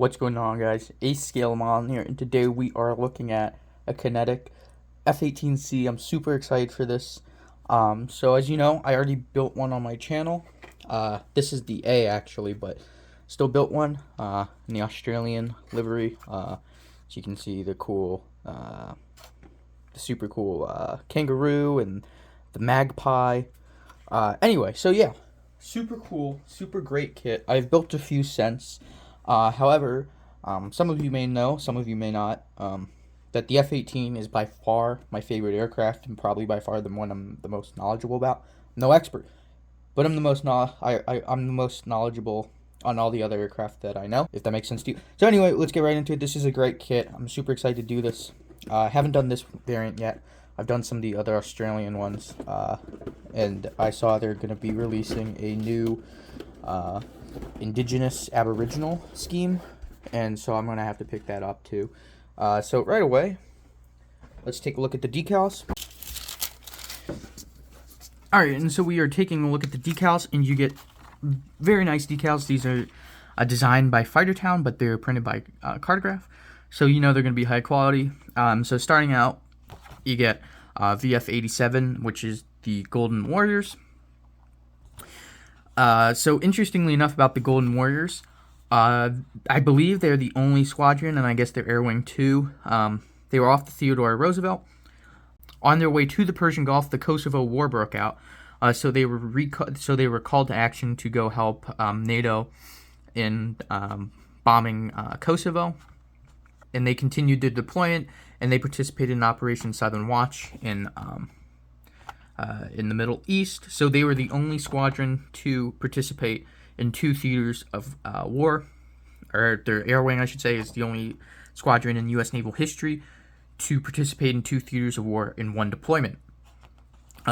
What's going on, guys? Ace Scalemon here, and today we are looking at a Kinetic F-18C. I'm super excited for this. So as you know, I already built one on my channel. This is the A actually, but still built one in the Australian livery. So you can see the cool, the super cool kangaroo and the magpie. Anyway, so yeah, super cool, super great kit. I've built a few since. However, some of you may know, some of you may not, that the F-18 is by far my favorite aircraft and probably by far the one I'm the most knowledgeable about. I'm no expert, but I'm the most I'm the most knowledgeable on all the other aircraft that I know, if that makes sense to you. So anyway, let's get right into it. This is a great kit. I'm super excited to do this. I haven't done this variant yet. I've done some of the other Australian ones, and I saw they're going to be releasing a new Indigenous Aboriginal scheme, and so I'm going to have to pick that up too. So right away, let's take a look at the decals. Alright, and so we are taking a look at the decals, and you get very nice decals. These are designed by Fightertown, but they're printed by Cartograph, so you know they're going to be high quality. So starting out, you get VF-87, which is the Golden Warriors. So interestingly enough about the Golden Warriors, I believe they're the only squadron, and I guess they're Air Wing 2. They were off the Theodore Roosevelt. On their way to the Persian Gulf, the Kosovo War broke out, so they were called to action to go help NATO in bombing Kosovo, and they continued their deployment, and they participated in Operation Southern Watch in the Middle East. So they were the only squadron to participate in two theaters of war, or their air wing, I should say, is the only squadron in U.S. naval history to participate in two theaters of war in one deployment.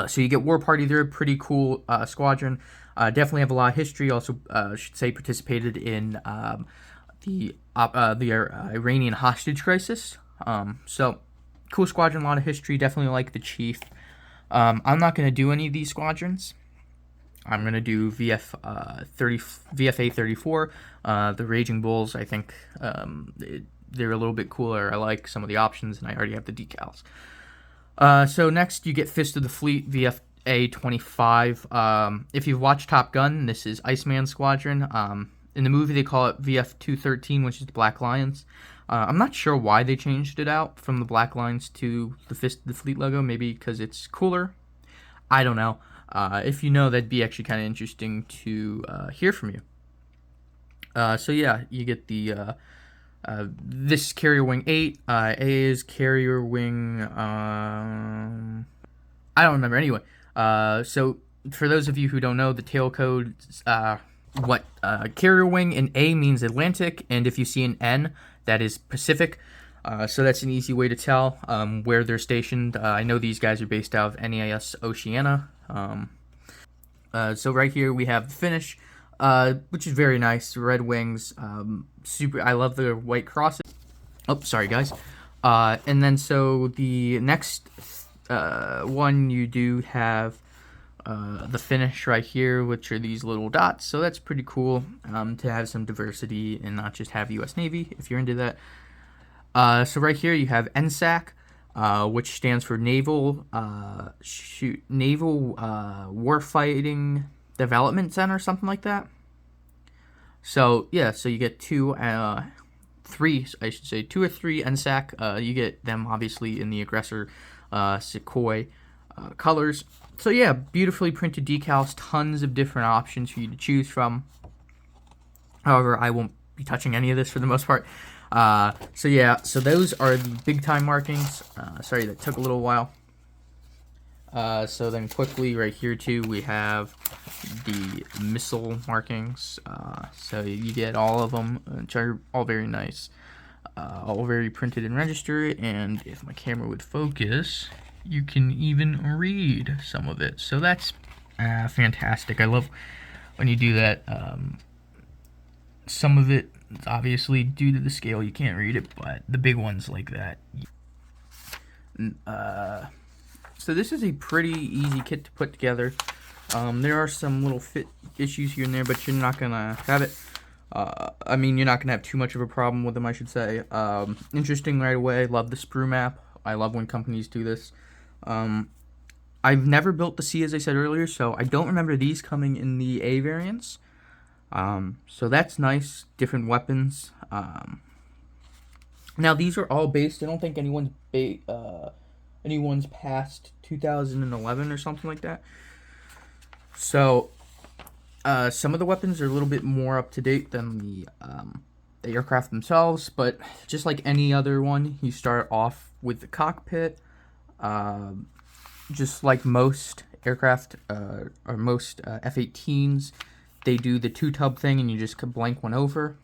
So you get War Party. They're a pretty cool squadron. Definitely have a lot of history. Also, should say participated in the Iranian hostage crisis. So cool squadron, a lot of history. Definitely like the chief. I'm not going to do any of these squadrons. I'm going to do VFA-34. The Raging Bulls, I think they're a little bit cooler. I like some of the options, and I already have the decals. So next, you get Fist of the Fleet, VFA-25. If you've watched Top Gun, this is Iceman Squadron. In the movie, they call it VF-213, which is the Black Lions. I'm not sure why they changed it out from the Black Lions to the Fist of the Fleet logo. Maybe because it's cooler. I don't know. If you know, that'd be actually kind of interesting to hear from you. So yeah, you get the this is Carrier Wing 8. A is Carrier Wing. I don't remember. Anyway, so for those of you who don't know, the tail code. What Carrier Wing in A means Atlantic, and if you see an N, that is Pacific. So that's an easy way to tell where they're stationed. I know these guys are based out of NAS Oceania. So right here we have the finish, which is very nice. Red wings, super. I love the white crosses. Oh, sorry guys. And then so the next one you do have the finish right here, which are these little dots. So that's pretty cool to have some diversity and not just have U.S. Navy if you're into that. So right here you have NSAC, which stands for Naval Warfighting Development Center, something like that. So yeah, so you get two or three NSAC. You get them obviously in the aggressor Sequoia colors. So yeah, beautifully printed decals, tons of different options for you to choose from. However, I won't be touching any of this for the most part. So yeah, so those are the big time markings. Sorry, that took a little while. So then quickly right here too, we have the missile markings. So you get all of them, which are all very nice. All very printed and registered, and if my camera would focus, you can even read some of it. So that's fantastic. I love when you do that. Some of it, obviously, due to the scale, you can't read it, but the big ones like that. So this is a pretty easy kit to put together. There are some little fit issues here and there, but you're not going to have it. I mean, you're not gonna have too much of a problem with them, I should say. Interesting right away. Love the Sprue map. I love when companies do this. I've never built the C, as I said earlier, so I don't remember these coming in the A variants. So that's nice. Different weapons. Now these are all based. I don't think anyone's past 2011 or something like that. So some of the weapons are a little bit more up to date than the aircraft themselves, but just like any other one, you start off with the cockpit. Just like most aircraft or most F-18s, they do the two-tub thing, and you just blank one over.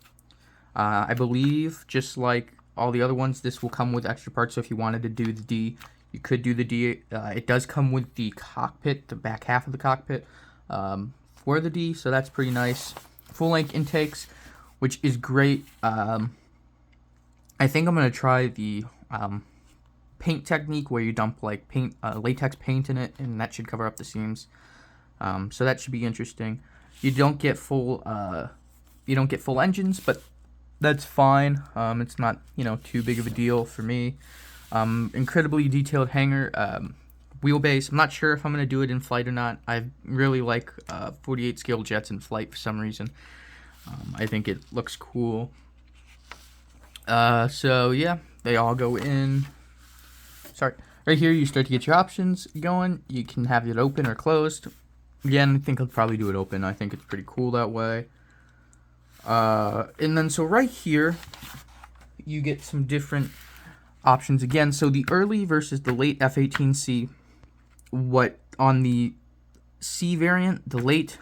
I believe, just like all the other ones, this will come with extra parts, so if you wanted to do the D, you could do the D. It does come with the cockpit, the back half of the cockpit, for the D, so that's pretty nice. Full-length intakes, which is great. I think I'm going to try the paint technique where you dump like latex paint in it, and that should cover up the seams. So that should be interesting. You don't get full engines, but that's fine. It's not too big of a deal for me. Incredibly detailed hangar, wheelbase. I'm not sure if I'm gonna do it in flight or not. I really like 48 scale jets in flight for some reason. I think it looks cool. So yeah, they all go in. Sorry, right here you start to get your options going. You can have it open or closed. Again, I think I'll probably do it open. I think it's pretty cool that way. And then so right here, you get some different options again. So the early versus the late F-18C. What on the C variant, the late,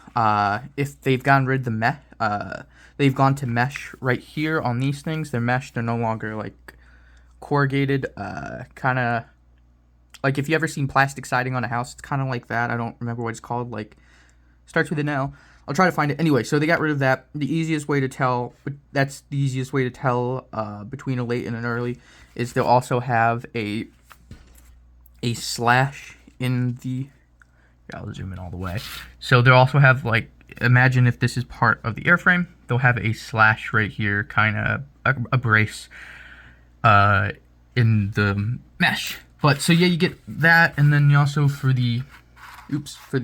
if they've gotten rid of the mesh, they've gone to mesh right here on these things. They're mesh. They're no longer like corrugated. Kind of like if you ever seen plastic siding on a house, it's kind of like that. I don't remember what it's called. Like starts with an L. I'll try to find it. Anyway, so they got rid of that. The easiest way to tell, between a late and an early is they'll also have a slash in the, I'll zoom in all the way. So they'll also have, like, imagine if this is part of the airframe, they'll have a slash right here, kind of a brace in the mesh. But so yeah, you get that, and then you also for the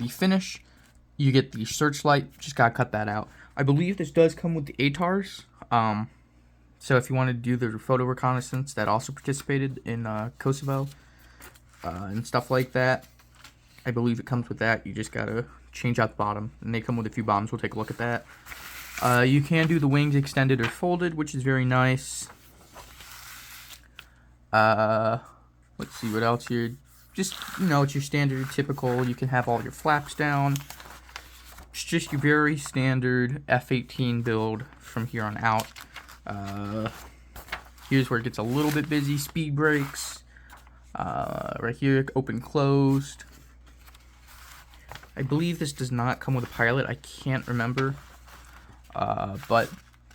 finish, you get the searchlight. Just gotta cut that out. I believe this does come with the ATARs. So if you want to do the photo reconnaissance, that also participated in Kosovo and stuff like that, I believe it comes with that. You just gotta change out the bottom, and they come with a few bombs. We'll take a look at that. You can do the wings extended or folded, which is very nice. Let's see what else here. Just, it's your standard, typical. You can have all your flaps down. It's just your very standard F-18 build from here on out. Here's where it gets a little bit busy. Speed brakes. Right here, open, closed. I believe this does not come with a pilot. I can't remember. But,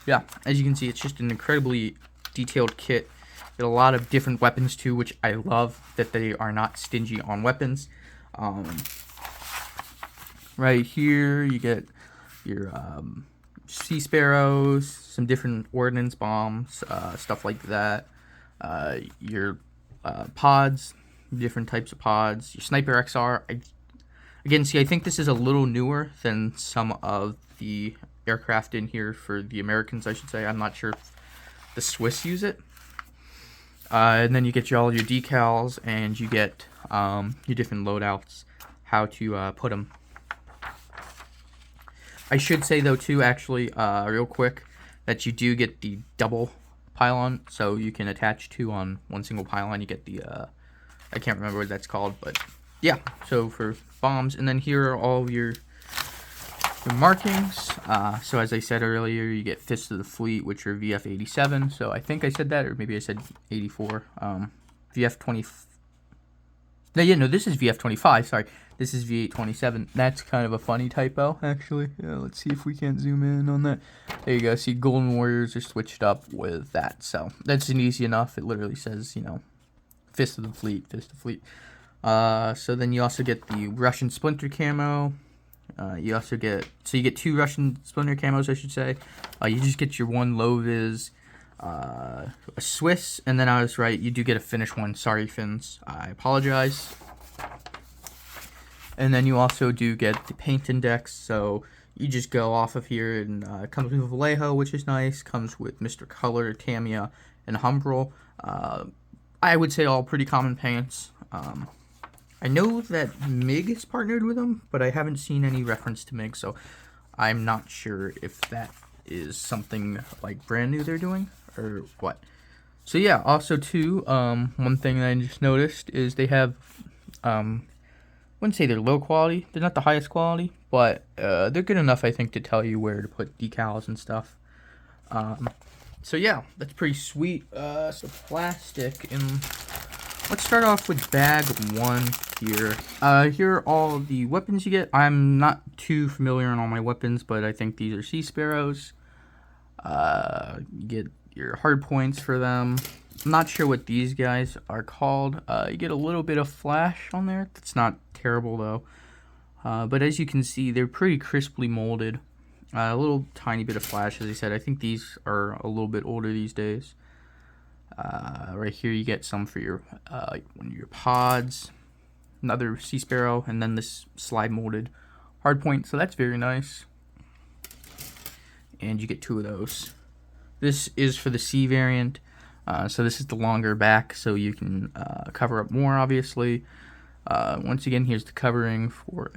yeah, as you can see, it's just an incredibly detailed kit. Get a lot of different weapons, too, which I love that they are not stingy on weapons. Right here, you get your Sea Sparrows, some different ordnance bombs, stuff like that. Your pods, different types of pods. Your Sniper XR. Again, see, I think this is a little newer than some of the aircraft in here for the Americans, I should say. I'm not sure if the Swiss use it. And then you get all your decals, and you get your different loadouts, how to put them. I should say, though, too, actually, real quick, that you do get the double pylon, so you can attach two on one single pylon. You get the, I can't remember what that's called, but yeah, so for bombs. And then here are all your markings. So as I said earlier, you get Fist of the Fleet, which are VF-87. So I think I said that, or maybe I said 84. VF-20. No, this is VF-25. Sorry, this is V8-27. That's kind of a funny typo, actually. Yeah, let's see if we can't zoom in on that. There you go. See, Golden Warriors are switched up with that. So that's an easy enough. It literally says, Fist of the Fleet, Fist of the Fleet. So then you also get the Russian Splinter camo. You also get, so you get 2 Russian Splinter camos, I should say. You just get your 1 low vis, a Swiss, and then I was right, you do get a Finnish one. Sorry, Finns. I apologize. And then you also do get the paint index, so you just go off of here, and it comes with Vallejo, which is nice. Comes with Mr. Color, Tamiya, and Humbrol. I would say all pretty common paints. I know that MiG is partnered with them, but I haven't seen any reference to MiG, so I'm not sure if that is something like brand new they're doing or what. So yeah, also too, one thing that I just noticed is they have, I wouldn't say they're low quality. They're not the highest quality, but they're good enough, I think, to tell you where to put decals and stuff. So yeah, that's pretty sweet. So plastic, and let's start off with bag 1 here. Here are all the weapons you get. I'm not too familiar on all my weapons, but I think these are Sea Sparrows. You get your hard points for them. I'm not sure what these guys are called. You get a little bit of flash on there. That's not terrible though. But as you can see, they're pretty crisply molded. A little tiny bit of flash, as I said. I think these are a little bit older these days. Right here you get some for your one of your pods, another Sea Sparrow, and then this slide molded hardpoint. So that's very nice. And you get 2 of those. This is for the C variant. So this is the longer back, so you can cover up more, obviously. Once again, here's the covering for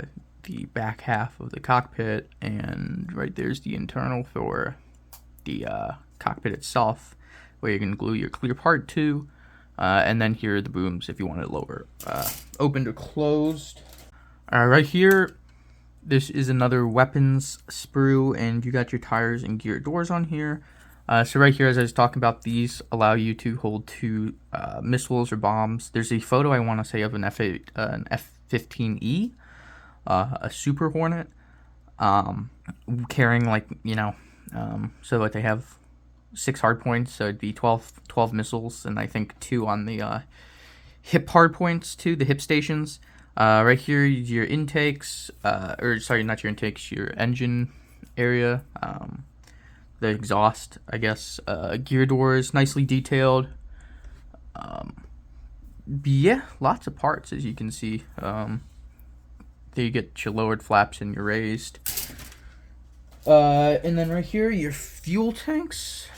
the back half of the cockpit, and right there's the internal for the cockpit itself, where you can glue your clear part to, and then here are the booms if you want it lower, opened or closed. Right here, this is another weapons sprue, and you got your tires and gear doors on here. So right here, as I was talking about, these allow you to hold 2 missiles or bombs. There's a photo, I want to say, of an F-15E, a Super Hornet, carrying, like, you know, so like they have 6 hard points, so it'd be 12 missiles, and I think 2 on the hip hard points too, the hip stations. Right here, your intakes, or sorry, not your intakes, your engine area, the exhaust, I guess, gear doors, nicely detailed. Yeah, lots of parts, as you can see. There you get your lowered flaps and your raised. And then right here, your fuel tanks.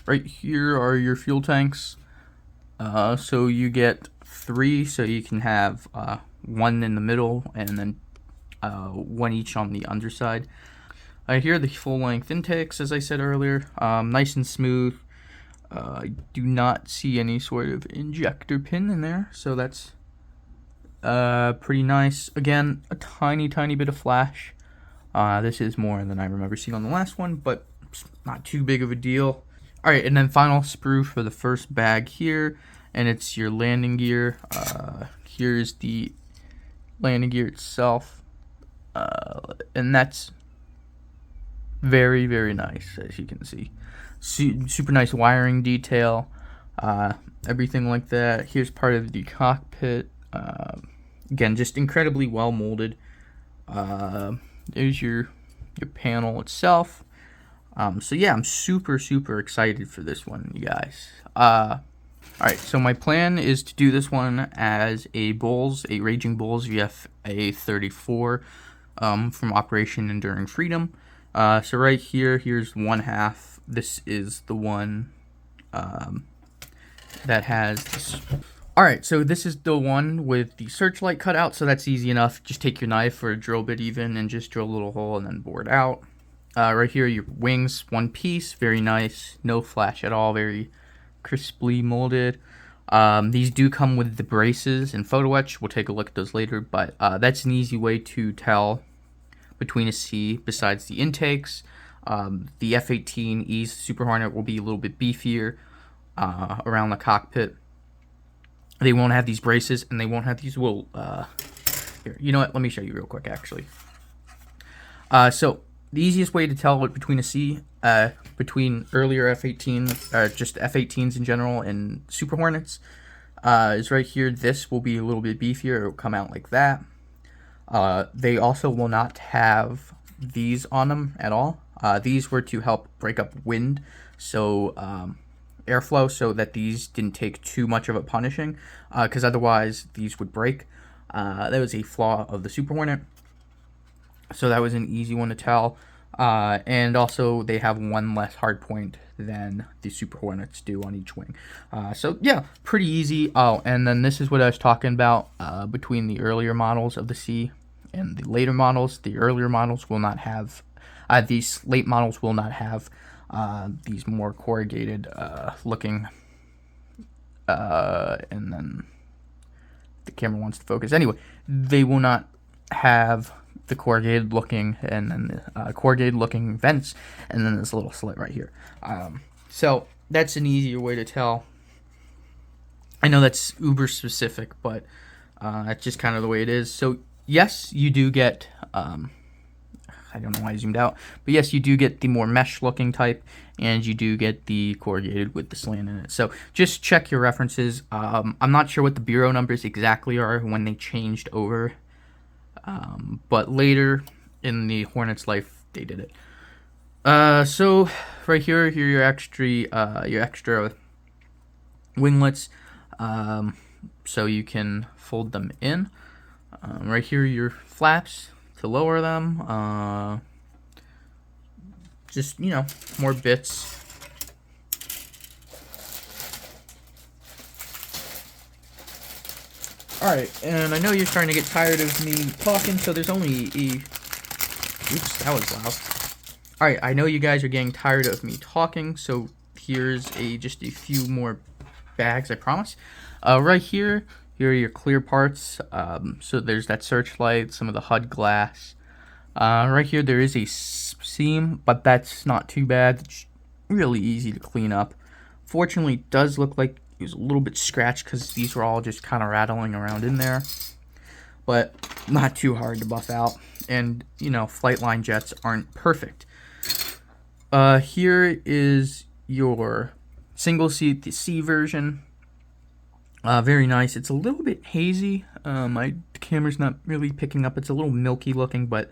Right here are your fuel tanks. So you get 3, so you can have 1 in the middle and then 1 each on the underside. Here are the full-length intakes, as I said earlier. Nice and smooth. I do not see any sort of injector pin in there, so that's pretty nice. Again, a tiny bit of flash. This is more than I remember seeing on the last one, but it's not too big of a deal. Alright, and then final sprue for the first bag here, and it's your landing gear. Here's the landing gear itself, and that's very nice, as you can see. Super nice wiring detail, everything like that. Here's part of the cockpit. Again, just incredibly well molded. There's your panel itself. So yeah, I'm super excited for this one, you guys. Alright, so my plan is to do this one as a Raging Bulls VFA-34 from Operation Enduring Freedom. So right here, here's 1/2. This is the one that has this. Alright, so this is the one with the searchlight cut out, so that's easy enough. Just take your knife or a drill bit even and just drill a little hole and then bore it out. Right here, your wings, 1 piece, very nice, no flash at all, very crisply molded. These do come with the braces and photo etch. We'll take a look at those later, but that's an easy way to tell between a C besides the intakes. The F-18E's Super Hornet will be a little bit beefier around the cockpit. They won't have these braces, and they won't have these little, here, you know what, let me show you real quick, actually. So, the easiest way to tell between a C, between earlier F-18, just F-18s in general, and Super Hornets, is right here. This will be a little bit beefier. It will come out like that. They also will not have these on them at all. These were to help break up wind, so airflow, so that these didn't take too much of a punishing, because otherwise these would break. That was a flaw of the Super Hornet, so that was an easy one to tell. And also they have one less hard point than the Super Hornets do on each wing. So yeah, pretty easy. Oh, and then this is what I was talking about between the earlier models of the C and the later models. The earlier models will not have, these late models will not have these more corrugated looking, and then the camera wants to focus. Anyway, they will not have the corrugated looking, and then the corrugated looking vents, and then this little slit right here. So that's an easier way to tell. I know that's uber specific, but that's just kind of the way it is. So yes, you do get, I don't know why I zoomed out, but yes, you do get the more mesh looking type, and you do get the corrugated with the slant in it. So just check your references. I'm not sure what the bureau numbers exactly are when they changed over, but later in the Hornet's life, they did it. So right here are your extra winglets, so you can fold them in. Right here are your flaps to lower them. Just, you know, more bits. Alright, and I know you're starting to get tired of me talking, so there's only a... Oops, that was loud. Alright, I know you guys are getting tired of me talking, so here's just a few more bags, I promise. Right here are your clear parts. So there's that searchlight, some of the HUD glass. Right here there is a seam, but that's not too bad. It's really easy to clean up. Fortunately, it does look like it was a little bit scratched because these were all just kind of rattling around in there. But not too hard to buff out. And, you know, Flightline jets aren't perfect. Here is your single seat, the C version. Very nice. It's a little bit hazy. My camera's not really picking up. It's a little milky looking, but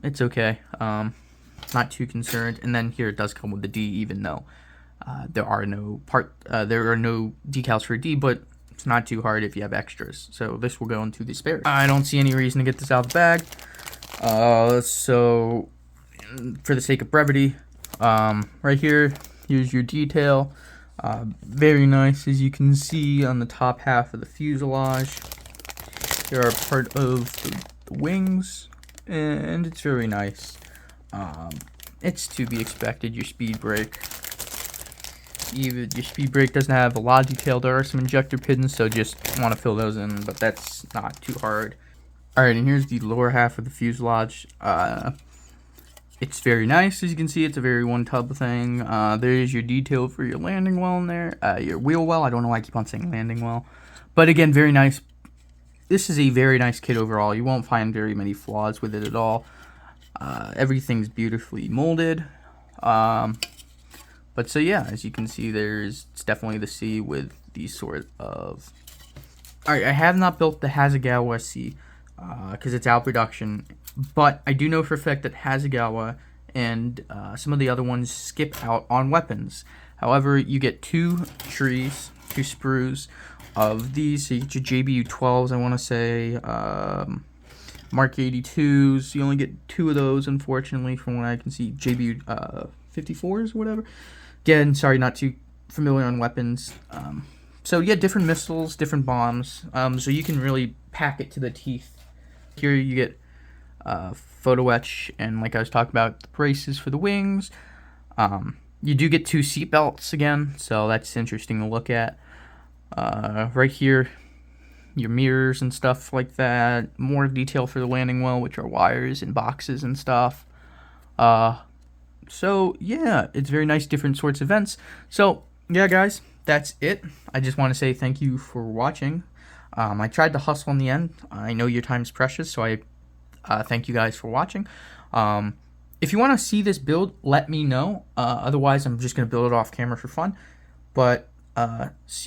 it's okay. Not too concerned. And then here it does come with the D, even though there are no decals for D, but it's not too hard if you have extras. So this will go into the spares. I don't see any reason to get this out of the bag. So for the sake of brevity, right here's your detail. Very nice, as you can see on the top half of the fuselage. They are part of the wings, and it's very nice. It's to be expected. Your speed brake. Even your speed brake doesn't have a lot of detail. There are some injector pins, so just want to fill those in, but that's not too hard. Alright, and here's the lower half of the fuselage. It's very nice, as you can see. It's a very one-tub thing. There's your detail for your landing well in there. Your wheel well. I don't know why I keep on saying landing well. But again, very nice. This is a very nice kit overall. You won't find very many flaws with it at all. Everything's beautifully molded. But so yeah, as you can see, it's definitely the C with these sort of... Alright, I have not built the Hasegawa C, because it's out of production. But I do know for a fact that Hasegawa and some of the other ones skip out on weapons. However, you get two sprues of these. So you get your JBU-12s, I want to say, Mark 82s. You only get two of those, unfortunately, from what I can see. JBU-54s or whatever. Again, sorry, not too familiar on weapons. So yeah, different missiles, different bombs. So you can really pack it to the teeth. Here you get photo etch, and like I was talking about, the braces for the wings. You do get two seat belts again, so that's interesting to look at. Right here, your mirrors and stuff like that. More detail for the landing well, which are wires and boxes and stuff. So yeah, it's very nice, different sorts of vents. So yeah, guys, that's it. I just want to say thank you for watching. I tried to hustle in the end. I know your time's precious, so I thank you guys for watching. If you want to see this build, let me know. Otherwise, I'm just going to build it off camera for fun. But see